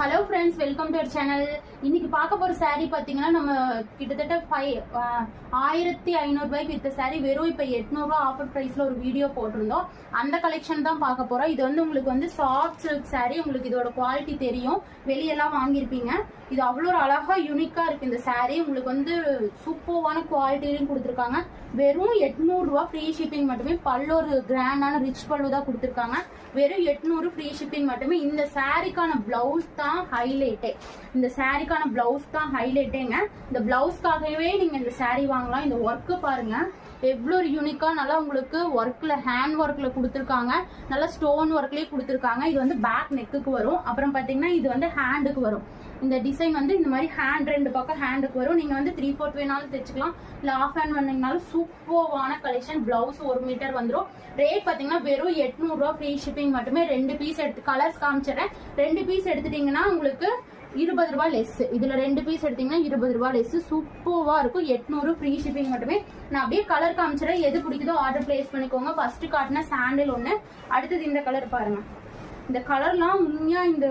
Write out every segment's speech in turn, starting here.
Hello friends, welcome to our channel. இன்னைக்கு பார்க்க போற சாரீ பாத்தீங்கன்னா நம்ம கிட்டத்தட்ட 1500 ரூபாய்க்கு வித்த சாரீ வெறும் இப்ப 800 ரூபாய் ஆஃபர் பிரைஸ்ல ஒரு வீடியோ போட்டிருந்தோம். அந்த கலெக்ஷன் தான் பார்க்க போறோம். இது வந்து உங்களுக்கு வந்து சாஃப்ட் சில்க் சாரீ. உங்களுக்கு இதோட குவாலிட்டி தெரியும், வெளியெல்லாம் வாங்கியிருப்பீங்க. இது அவ்வளோ ஒரு அழகா யூனிக்கா இருக்கு இந்த சாரீ. உங்களுக்கு வந்து சூப்பர்வான குவாலிட்டிலையும் கொடுத்துருக்காங்க. வெறும் 800 ரூபாய் ஃப்ரீ ஷிப்பிங் மட்டுமே. பல்லு ஒரு கிராண்டான ரிச் பல்லு தான் கொடுத்துருக்காங்க. வெறும் 800 ஃப்ரீ ஷிப்பிங் மட்டுமே. இந்த சாரீக்கான பிளவுஸ் தான் ஹைலைட்டே. இந்த சாரீக்கான பிளவுஸ் தான் ஹைலைட்டேங்க. இந்த பிளவுஸ்க்காகவே நீங்க இந்த சாரீ வாங்கலாம். இந்த ஒர்க்கு பாருங்க எவ்வளோ ஒரு யூனிக்கா நல்லா உங்களுக்கு ஒர்க்ல ஹேண்ட் ஒர்க்ல கொடுத்துருக்காங்க. நல்லா ஸ்டோன் ஒர்க்லயே கொடுத்துருக்காங்க. இது வந்து பேக் நெக்குக்கு வரும். அப்புறம் பாத்தீங்கன்னா இது வந்து ஹேண்டுக்கு வரும். இந்த டிசைன் வந்து இந்த மாதிரி ஹேண்ட் ரெண்டு பக்கம் ஹேண்டுக்கு வரும். நீங்க வந்து 3/4 வேணாலும் தைச்சுக்கலாம், இல்ல ஆஃப் ஹேண்ட் பண்ணீங்கனாலும் சூப்பர்வான கலெக்ஷன். பிளவுஸ் 1 மீட்டர் வந்துடும். ரேட் பாத்தீங்கன்னா வெறும் 800 ரூபாய் ஃப்ரீ ஷிப்பிங் மட்டுமே. 2 பீஸ் எடுத்து கலர்ஸ் காமிச்சிடறேன். 2 பீஸ் எடுத்துட்டீங்கன்னா உங்களுக்கு 20 ரூபாய் லெஸ். இதுல 2 பீஸ் எடுத்தீங்கன்னா 20 ரூபாய் லெஸ். சூப்பர்வா இருக்கும். 800 ஃப்ரீ ஷிப்பிங் மட்டுமே. நான் அப்படியே கலர் காமிச்சிடறேன். எது பிடிக்குதோ ஆர்டர் பிளேஸ் பண்ணிக்கோங்க. ஃபர்ஸ்ட் காட்டின சாண்டில் ஒண்ணு, அடுத்தது இந்த கலர் பாருங்க. இந்த கலர்லாம் உண்மையா இந்த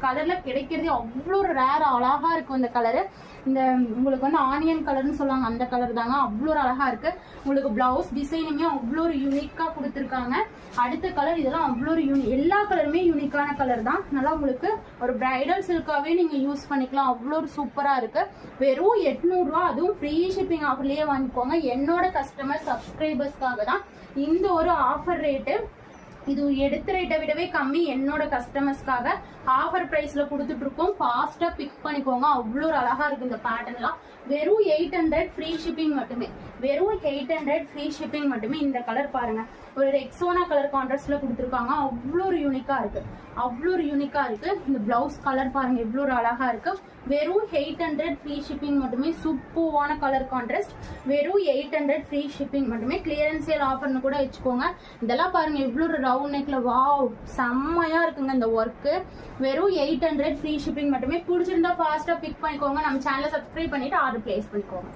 கலர்ல கிடைக்கிறது அவ்வளோ ஒரு ரேர், அழகா இருக்கும் இந்த கலரு. இந்த உங்களுக்கு வந்து ஆனியன் கலர்னு சொல்லுவாங்க, அந்த கலர் தாங்க. அவ்வளோ ஒரு அழகா இருக்கு. உங்களுக்கு பிளவுஸ் டிசைனுமே அவ்வளோ ஒரு யூனிக்கா கொடுத்துருக்காங்க. அடுத்த கலர் இதெல்லாம் அவ்வளோ ஒரு எல்லா கலருமே யூனிக்கான கலர் தான். நல்லா உங்களுக்கு ஒரு பிரைடல் சில்காவே நீங்க யூஸ் பண்ணிக்கலாம். அவ்வளோ ஒரு சூப்பரா இருக்கு. வெறும் 800 ரூபாய், அதுவும் ஃப்ரீ ஷிப்பிங் ஆஃபர்லயே வாங்கிக்கோங்க. என்னோட கஸ்டமர் சப்ஸ்கிரைபர்ஸ்க்காக தான் இந்த ஒரு ஆஃபர் ரேட்டு. இது எடுத்த ரேட்டை விடவே கம்மி. என்னோட கஸ்டமர்ஸ்க்காக ஆஃபர் பிரைஸ்ல கொடுத்துட்டு இருக்கோம். ஃபாஸ்டா பிக் பண்ணிக்கோங்க. அவ்வளோ ஒரு அழகா இருக்கு இந்த பேட்டர்ன்லாம். வெறும் 800 ஃப்ரீ ஷிப்பிங் மட்டுமே. வெறும் 800 ஃப்ரீ ஷிப்பிங் மட்டுமே. இந்த கலர் பாருங்க, ஒரு ரெக்ஸோனா கலர் கான்ட்ராஸ்ட்ல கொடுத்துருக்காங்க. அவ்வளோ ஒரு யூனிக்கா இருக்கு, அவ்வளோ ஒரு யூனிக்கா இருக்கு. இந்த பிளவுஸ் கலர் பாருங்க எவ்வளோ ஒரு அழகா இருக்கு. வெறும் 800 ஃப்ரீ ஷிப்பிங் மட்டுமே. சூப்பர்வான கலர் கான்ட்ராஸ்ட். வெறும் 800 ஃப்ரீ ஷிப்பிங் மட்டுமே. கிளியரன்ஸ் சேல் ஆஃபர்னு கூட வச்சுக்கோங்க. இதெல்லாம் பாருங்க எவ்வளோ ஒரு ரவுண்ட் நெக்ல, வாவ் செம்மையா இருக்குங்க இந்த ஒர்க்கு. வெறும் 800 ஃப்ரீ ஷிப்பிங் மட்டுமே. பிடிச்சிருந்தா ஃபாஸ்டா பிக் பண்ணிக்கோங்க. நம்ம சேனலை சப்ஸ்கிரைப் பண்ணிட்டு ஆர்டர் பிளேஸ் பண்ணிக்கோங்க.